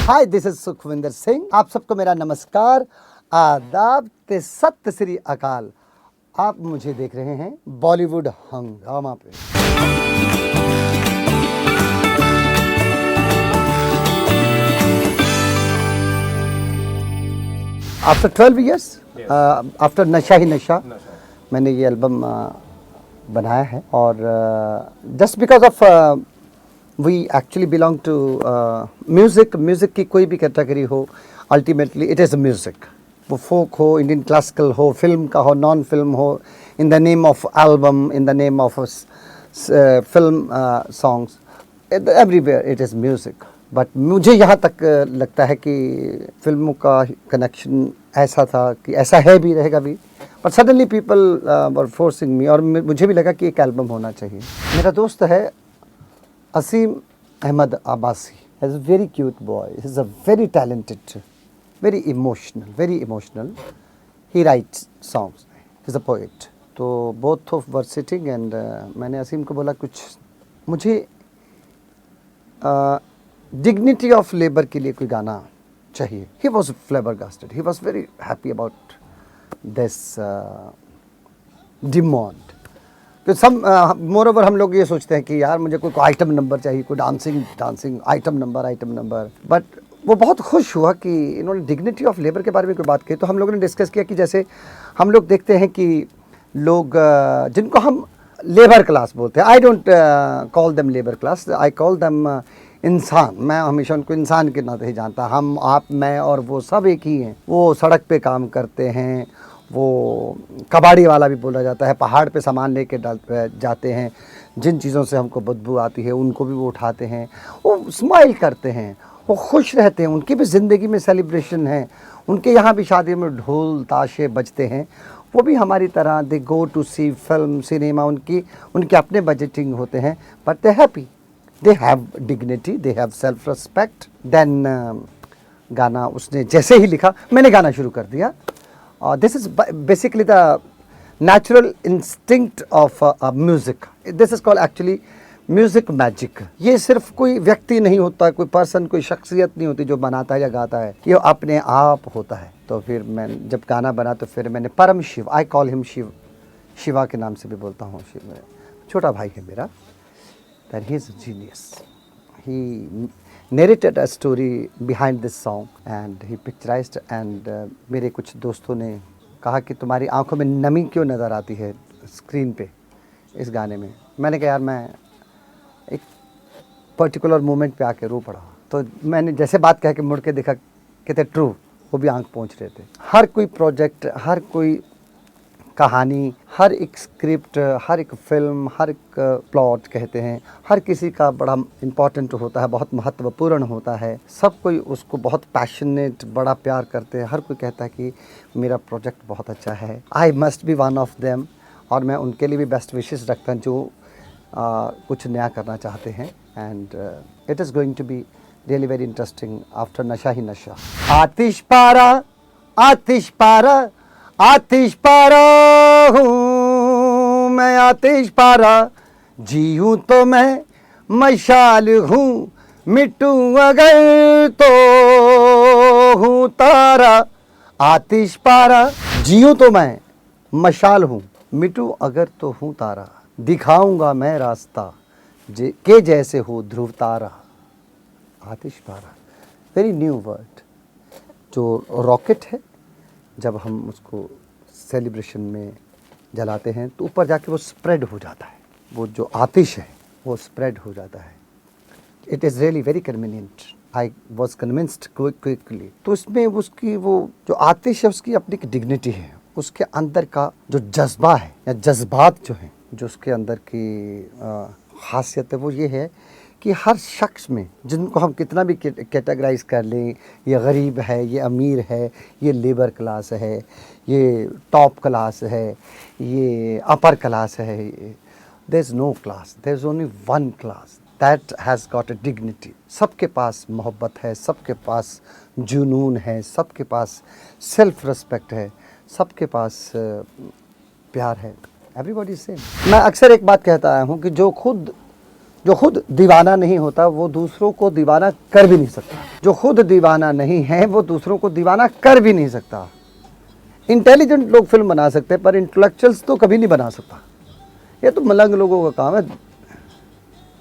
Hi this is Sukhvinder Singh. आप सबको मेरा नमस्कार, आदाब ते सत श्री अकाल। आप मुझे देख रहे हैं बॉलीवुड हंगामा पे। आफ्टर 12 years, आफ्टर नशा ही नशा, मैंने ये एल्बम बनाया है। और just because of we actually belong to music की कोई भी कैटेगरी हो, अल्टीमेटली इट इज़ म्यूज़िक। वो फोक हो, इंडियन क्लासिकल हो, फिल्म का हो, नॉन फिल्म हो, in the name of album, in the name of film songs, everywhere it is music. But मुझे यहाँ तक लगता है कि फिल्मों का कनेक्शन ऐसा था कि ऐसा है भी, रहेगा भी। But suddenly people were forcing me, और मुझे भी लगा कि एक एल्बम होना चाहिए। मेरा दोस्त है Aseem Ahmed Abbasi. He is a very cute boy, he is a very talented, very emotional. He writes songs, he is a poet. तो both of were sitting and मैंने असीम को बोला कुछ मुझे डिग्निटी ऑफ लेबर के लिए कोई गाना चाहिए। He was flabbergasted, he was very happy about this demand. तो सब मोर ओवर हम लोग ये सोचते हैं कि यार मुझे कोई आइटम नंबर चाहिए, कोई डांसिंग आइटम नंबर। बट वो बहुत खुश हुआ कि इन्होंने डिग्निटी ऑफ लेबर के बारे में कोई बात की। तो हम लोगों ने डिस्कस किया कि जैसे हम लोग देखते हैं कि लोग जिनको हम लेबर क्लास बोलते हैं, I don't call them labour class, I call them इंसान। मैं हमेशा उनको इंसान के नाते ही जानता। हम, आप, मैं और वो सब एक ही हैं। वो सड़क पे काम करते हैं, वो कबाड़ी वाला भी बोला जाता है, पहाड़ पे सामान लेके जाते हैं, जिन चीज़ों से हमको बदबू आती है उनको भी वो उठाते हैं। वो स्माइल करते हैं, वो खुश रहते हैं, उनकी भी ज़िंदगी में सेलिब्रेशन है। उनके यहाँ भी शादी में ढोल ताशे बजते हैं। वो भी हमारी तरह they go to see film cinema, उनके अपने बजटिंग होते हैं, but they happy, they have dignity, they have self respect. Then गाना उसने जैसे ही लिखा, मैंने गाना शुरू कर दिया। This is basically the natural instinct of music. This is called actually music magic. ये सिर्फ कोई व्यक्ति नहीं होता, कोई पर्सन, कोई शख्सियत नहीं होती जो बनाता है या गाता है, ये अपने आप होता है। तो फिर मैं जब गाना बना तो फिर मैंने Param Shiv, I call him Shiv, Shiva के नाम से भी बोलता हूँ। शिव छोटा भाई है मेरा। That he is a genius. He narrated a story behind this song and he picturized and मेरे कुछ दोस्तों ने कहा कि तुम्हारी आंखों में नमी क्यों नज़र आती है स्क्रीन पे इस गाने में। मैंने कहा यार मैं एक पर्टिकुलर मोमेंट पे आके रो पड़ा। तो मैंने जैसे बात कह के मुड़ के देखा, कहते ट्रू, वो भी आंख पहुँच रहे थे। हर कोई प्रोजेक्ट, हर कोई कहानी, हर एक स्क्रिप्ट, हर एक फिल्म, हर एक प्लॉट कहते हैं, हर किसी का बड़ा इम्पॉर्टेंट होता है, बहुत महत्वपूर्ण होता है। सब कोई उसको बहुत पैशनेट, बड़ा प्यार करते हैं। हर कोई कहता है कि मेरा प्रोजेक्ट बहुत अच्छा है। I must be one of them. और मैं उनके लिए भी बेस्ट विशेस रखता हूँ जो कुछ नया करना चाहते हैं। And it is going to be really very interesting after नशा ही नशा। आतिश पारा, आतिश पारा, आतिश पारा हूँ मैं, आतिश पारा। जीऊँ तो मैं मशाल हूँ, मिटूँ अगर तो हूँ तारा। आतिश पारा, जीऊँ तो मैं मशाल हूँ, मिटूँ अगर तो हूँ तारा। दिखाऊंगा मैं रास्ता के जैसे हो ध्रुव तारा। आतिश पारा, वेरी न्यू वर्ड। जो रॉकेट है, जब हम उसको सेलिब्रेशन में जलाते हैं तो ऊपर जाके वो स्प्रेड हो जाता है। वो जो आतिश है वो स्प्रेड हो जाता है। It is really very convenient. I was convinced quickly. तो इसमें उसकी वो जो आतिश है उसकी अपनी एक डिग्निटी है। उसके अंदर का जो जज्बा है या जज्बात जो हैं, जो उसके अंदर की खासियत है वो ये है कि हर शख्स में, जिनको हम कितना भी कैटेगराइज कर लें, ये गरीब है, ये अमीर है, ये लेबर क्लास है, ये टॉप क्लास है, ये अपर क्लास है, there is no class, there is only one class that has got a dignity. सबके पास मोहब्बत है, सबके पास जुनून है, सबके पास सेल्फ रिस्पेक्ट है, सबके पास प्यार है। Everybody same. मैं अक्सर एक बात कहता आया हूँ कि जो खुद जो खुद दीवाना नहीं होता वो दूसरों को दीवाना कर भी नहीं सकता, जो खुद दीवाना नहीं है वो दूसरों को दीवाना कर भी नहीं सकता। इंटेलिजेंट लोग फिल्म बना सकते हैं पर इंटेलेक्चुअल्स तो कभी नहीं बना सकता। ये तो मलंग लोगों का काम है,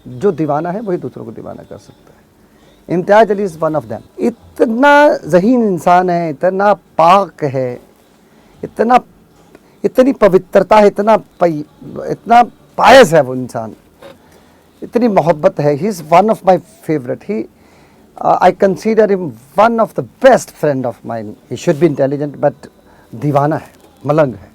जो दीवाना है वही दूसरों को दीवाना कर सकता है। Imtiaz Ali is one of them. इतना ज़हीन इंसान है, इतना पाक है, इतनी पवित्रता है, इतना पायस है वो इंसान, इतनी मोहब्बत है। He is one of my favourite. He I consider him one of the best friend of mine. He should be intelligent but दीवाना है, मलंग है।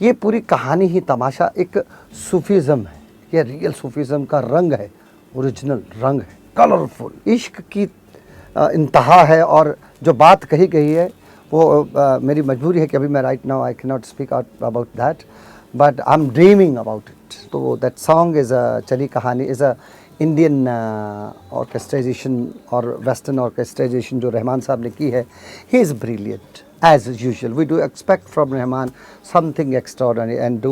ये पूरी कहानी ही तमाशा एक सूफीज़म है, ये रियल सूफीज़म का रंग है, ओरिजिनल रंग है, कलरफुल इश्क की इंतहा है। और जो बात कही गई है वो मेरी मजबूरी है कि अभी मैं right now I can not speak out about that, but I am dreaming about it. तो दैट सॉन्ग इज़ अ चली कहानी, इज़ अ इंडियन ऑर्केस्ट्राइजेशन और वेस्टर्न ऑर्केस्ट्राइजेशन जो रहमान साहब ने की है। He is brilliant as usual. We do expect from Rahman something extraordinary, and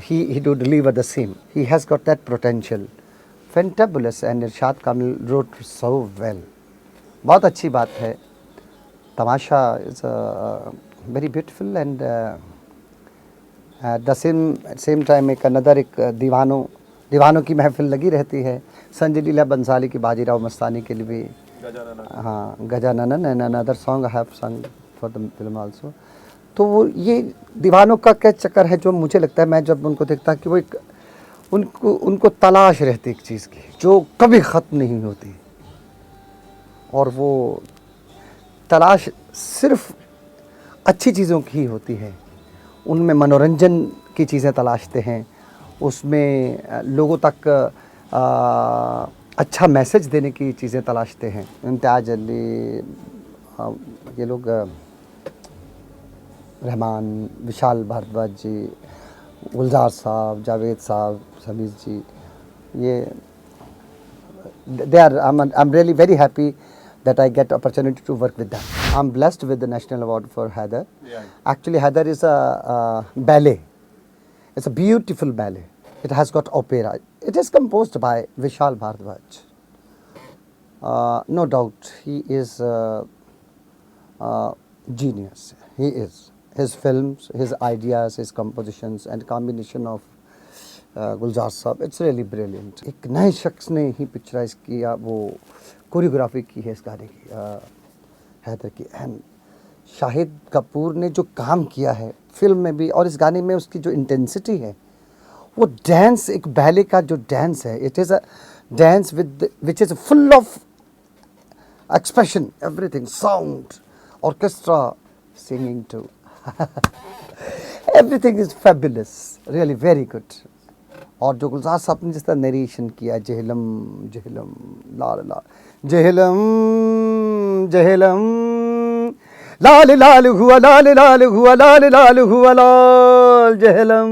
he do deliver the same. He has got that potential, fantabulous, and Irshad Kamil wrote so well. बहुत अच्छी बात है। तमाशा is very beautiful, and at the same time एक another एक दीवानों की महफिल लगी रहती है। संजय लीला बंसाली की बाजीराव मस्तानी के लिए भी हाँ Gajanan and another song I have संग फॉर द फिल्म आल्सो। तो वो ये दीवानों का क्या चक्कर है जो मुझे लगता है, मैं जब उनको देखता कि वो एक उनको तलाश रहती एक चीज़ की जो कभी ख़त्म नहीं होती, और वो तलाश सिर्फ अच्छी चीज़ों की ही होती है। उनमें मनोरंजन की चीज़ें तलाशते हैं, उसमें लोगों तक अच्छा मैसेज देने की चीज़ें तलाशते हैं। इम्तियाज अली, ये लोग रहमान, विशाल भारद्वाज जी, गुलजार साहब, जावेद साहब, समीर जी, ये they are I'm really very happy that I get opportunity to work with them. I'm blessed with the National Award for Haider. Yeah. Actually, Haider is a ballet. It's a beautiful ballet. It has got opera. It is composed by Vishal Bhardwaj. No doubt, he is genius. He is. His films, his ideas, his compositions, and combination of गुलजार साहब, it's really brilliant. एक नए शख्स ने ही picturise किया, वो choreography की है इस गाने की, हैदर की। एंड शाहिद कपूर ने जो काम किया है फिल्म में भी और इस गाने में, उसकी जो इंटेंसिटी है, वो डांस, एक बैले का जो डांस है, it is a dance with which is full of expression, everything, sound, orchestra, singing too, everything is fabulous, really very good. और जो गुलजार साहब ने जिस तरह नरेशन किया, जहलम जहलम लाल लाल, जहलम जहलम लाल लाल हुआ, लाल लाल हुआ, लाल लाल हुआ, लाल जहलम,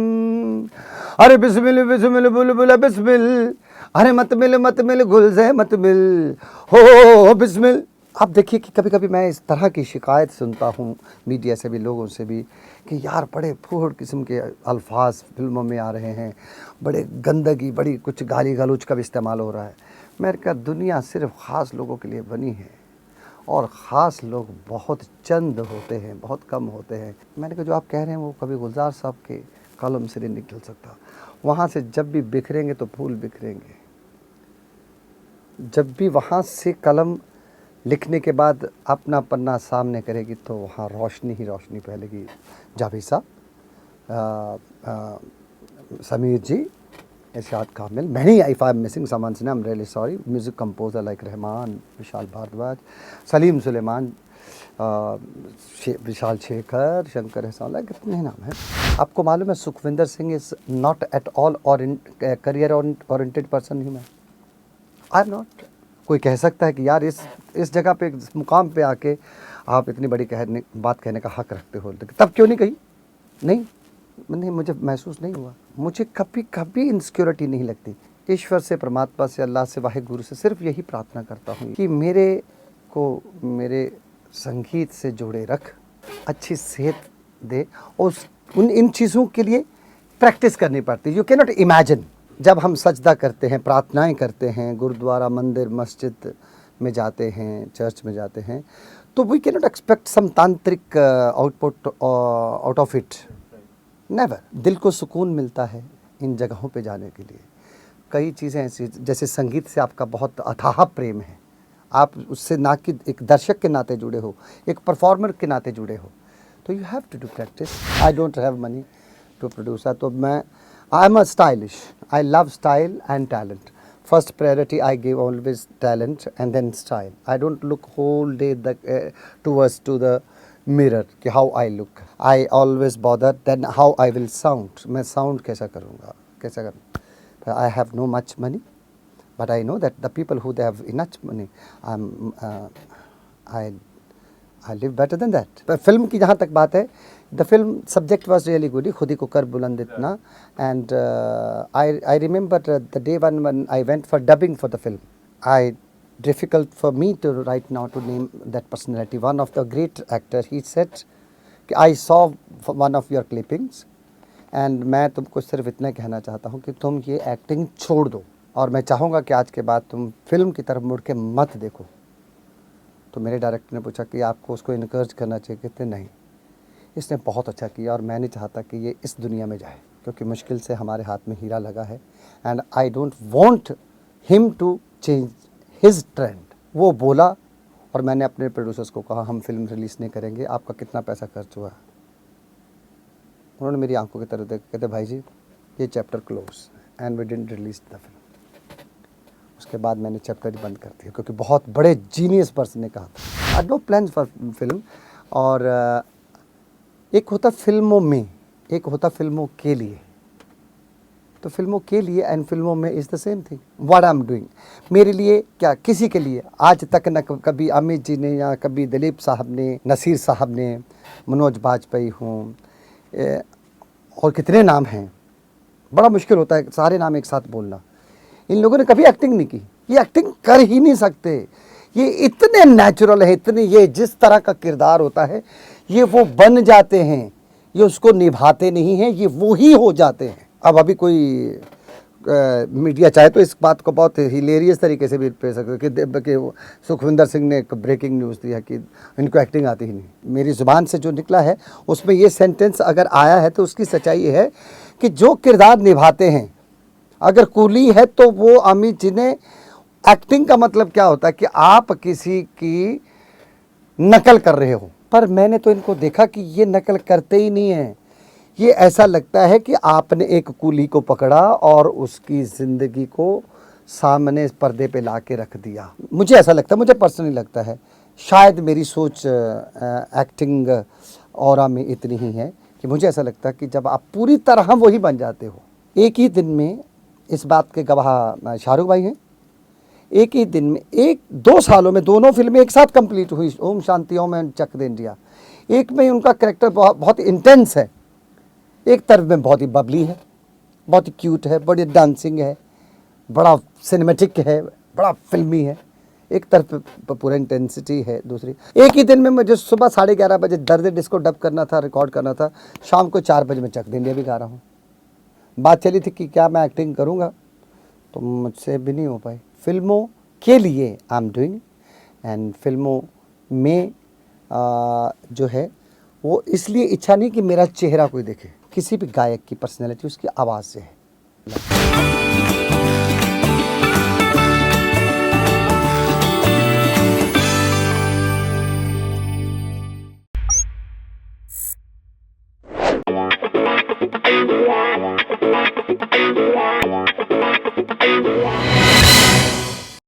अरे बिस्मिल बिस्मिल बुलबुल बिस्मिल, अरे मत मिल गुल से मत मिल, हो बिस्मिल। आप देखिए कि कभी कभी मैं इस तरह की शिकायत सुनता हूँ मीडिया से भी, लोगों से भी, कि यार बड़े फूहड़ किस्म के अल्फाज फिल्मों में आ रहे हैं, बड़े गंदगी, बड़ी कुछ गाली गलौज का भी इस्तेमाल हो रहा है। मैंने कहा दुनिया सिर्फ ख़ास लोगों के लिए बनी है और ख़ास लोग बहुत चंद होते हैं, बहुत कम होते हैं। मैंने कहा जो आप कह रहे हैं वो कभी गुलजार साहब के कलम से नहीं निकल सकता। वहाँ से जब भी बिखरेंगे तो फूल बिखरेंगे, जब भी वहाँ से कलम लिखने के बाद अपना पन्ना सामने करेगी तो वहाँ रोशनी ही रोशनी फैलेगी। Javed Sahab, Sameer ji, Irshad Kamil, many, if I am missing someone I am really sorry, music composer like Rahman, Vishal Bhardwaj, Salim Sulaiman, Vishal Shekhar, Shankar Ehsaan, कितने नाम हैं। आपको मालूम है Sukhwinder Singh is not at all career oriented person he मैं, आई एम नॉट। कोई कह सकता है कि यार इस जगह पे, इस मुकाम पे आके आप इतनी बड़ी बात कहने का हक रखते हो, तब क्यों नहीं कही? नहीं, मुझे महसूस नहीं हुआ, मुझे कभी कभी इनसिक्योरिटी नहीं लगती। ईश्वर से, परमात्मा से, अल्लाह से, वाहे गुरु से सिर्फ यही प्रार्थना करता हूँ कि मेरे को मेरे संगीत से जोड़े रख, अच्छी सेहत दे। और इन चीज़ों के लिए प्रैक्टिस करनी पड़ती है। यू कैन नॉट इमेजिन जब हम सजदा करते हैं, प्रार्थनाएं करते हैं, गुरुद्वारा, मंदिर, मस्जिद में जाते हैं, चर्च में जाते हैं, तो we can not expect some तांत्रिक output out of it, never. दिल को सुकून मिलता है इन जगहों पे जाने के लिए। कई चीज़ें ऐसी, जैसे संगीत से आपका बहुत अथाह प्रेम है, आप उससे ना कि एक दर्शक के नाते जुड़े हो, एक परफॉर्मर के नाते जुड़े हो, तो you have to do practice. I don't have money to produce, तो मैं I am a stylish, I love style and talent. First priority I give always talent and then style. I don't look whole day towards to the mirror कि how I look. I always bother then how I will sound. मैं sound कैसा करूँगा, कैसा करूँ। I have no much money, but I know that the people who they have enough money, I live better than that. पर film की जहाँ तक बात है, the film subject was really good. खुद ही को कर बुलंद इतना, and I remember the day when I went for dubbing for the film. Difficult for me to right now to name that personality. One of the great actor, he said, I saw one of your clippings, and मैं तुमको सिर्फ इतना कहना चाहता हूँ कि तुम ये एक्टिंग छोड़ दो, और मैं चाहूँगा कि आज के बाद तुम फिल्म की तरफ मुड़ के मत देखो। तो मेरे डायरेक्टर ने पूछा कि आपको उसको इनकरेज करना चाहिए, कहते नहीं, इसने बहुत अच्छा किया और मैं नहीं चाहता कि ये इस दुनिया में जाए, क्योंकि मुश्किल से हमारे हाथ में हीरा लगा है, and I don't want him to change his trend. वो बोला और मैंने अपने प्रोड्यूसर्स को कहा हम फिल्म रिलीज़ नहीं करेंगे, आपका कितना पैसा खर्च हुआ। उन्होंने मेरी आंखों की तरफ देख कहते भाई जी ये chapter close, and we didn't release the film. उसके बाद मैंने चैप्टर ही बंद कर दिया, क्योंकि बहुत बड़े जीनियस पर्सन ने कहा था। I know plans for film, और एक होता फिल्मों में, एक होता फिल्मों के लिए। तो फिल्मों के लिए एंड फिल्मों में is the same thing what I am doing. मेरे लिए क्या, किसी के लिए आज तक न कभी अमित जी ने, या कभी दिलीप साहब ने, नसीर साहब ने, मनोज बाजपेयी हूँ, और कितने नाम हैं, बड़ा मुश्किल होता है सारे नाम एक साथ बोलना। इन लोगों ने कभी एक्टिंग नहीं की, ये एक्टिंग कर ही नहीं सकते, ये इतने नेचुरल है, इतने, ये जिस तरह का किरदार होता है ये वो बन जाते हैं, ये उसको निभाते नहीं हैं, ये वो ही हो जाते हैं। अब अभी कोई मीडिया चाहे तो इस बात को बहुत हिलेरियस तरीके से भी पेश सकते कि सुखविंदर सिंह ने एक ब्रेकिंग न्यूज़ दिया कि इनको एक्टिंग आती ही नहीं। मेरी ज़ुबान से जो निकला है उसमें ये सेंटेंस अगर आया है तो उसकी सच्चाई है कि जो किरदार निभाते हैं, अगर कूली है तो वो अमित जी ने। एक्टिंग का मतलब क्या होता है कि आप किसी की नकल कर रहे हो, पर मैंने तो इनको देखा कि ये नकल करते ही नहीं है। ये ऐसा लगता है कि आपने एक कूली को पकड़ा और उसकी ज़िंदगी को सामने पर्दे पे ला के रख दिया। मुझे ऐसा लगता है, मुझे पर्सनली लगता है, शायद मेरी सोच एक्टिंग ऑरा में इतनी ही है कि मुझे ऐसा लगता है कि जब आप पूरी तरह वही बन जाते हो। एक ही दिन में, इस बात के गवाह शाहरुख भाई हैं, एक ही दिन में, 1-2 सालों में दोनों फिल्में एक साथ कंप्लीट हुई, Om Shanti ohm and Chak they India. एक में उनका कैरेक्टर बहुत इंटेंस है, एक तरफ में बहुत ही बबली है, बहुत ही क्यूट है, बड़ी डांसिंग है, बड़ा सिनेमेटिक है, बड़ा फिल्मी है। एक तरफ पूरा इंटेंसिटी है, दूसरी। एक ही दिन में मुझे सुबह 11:30 बजे दर्द डिस्को डब करना था, रिकॉर्ड करना था, शाम को 4 बजे मैं चक दे इंडिया भी गा रहा हूँ। बात चली थी कि क्या मैं एक्टिंग करूँगा, तो मुझसे भी नहीं हो पाई। फिल्मों के लिए आई एम डूइंग, एंड फिल्मों में जो है वो इसलिए इच्छा नहीं कि मेरा चेहरा कोई देखे, किसी भी गायक की पर्सनैलिटी उसकी आवाज़ से है।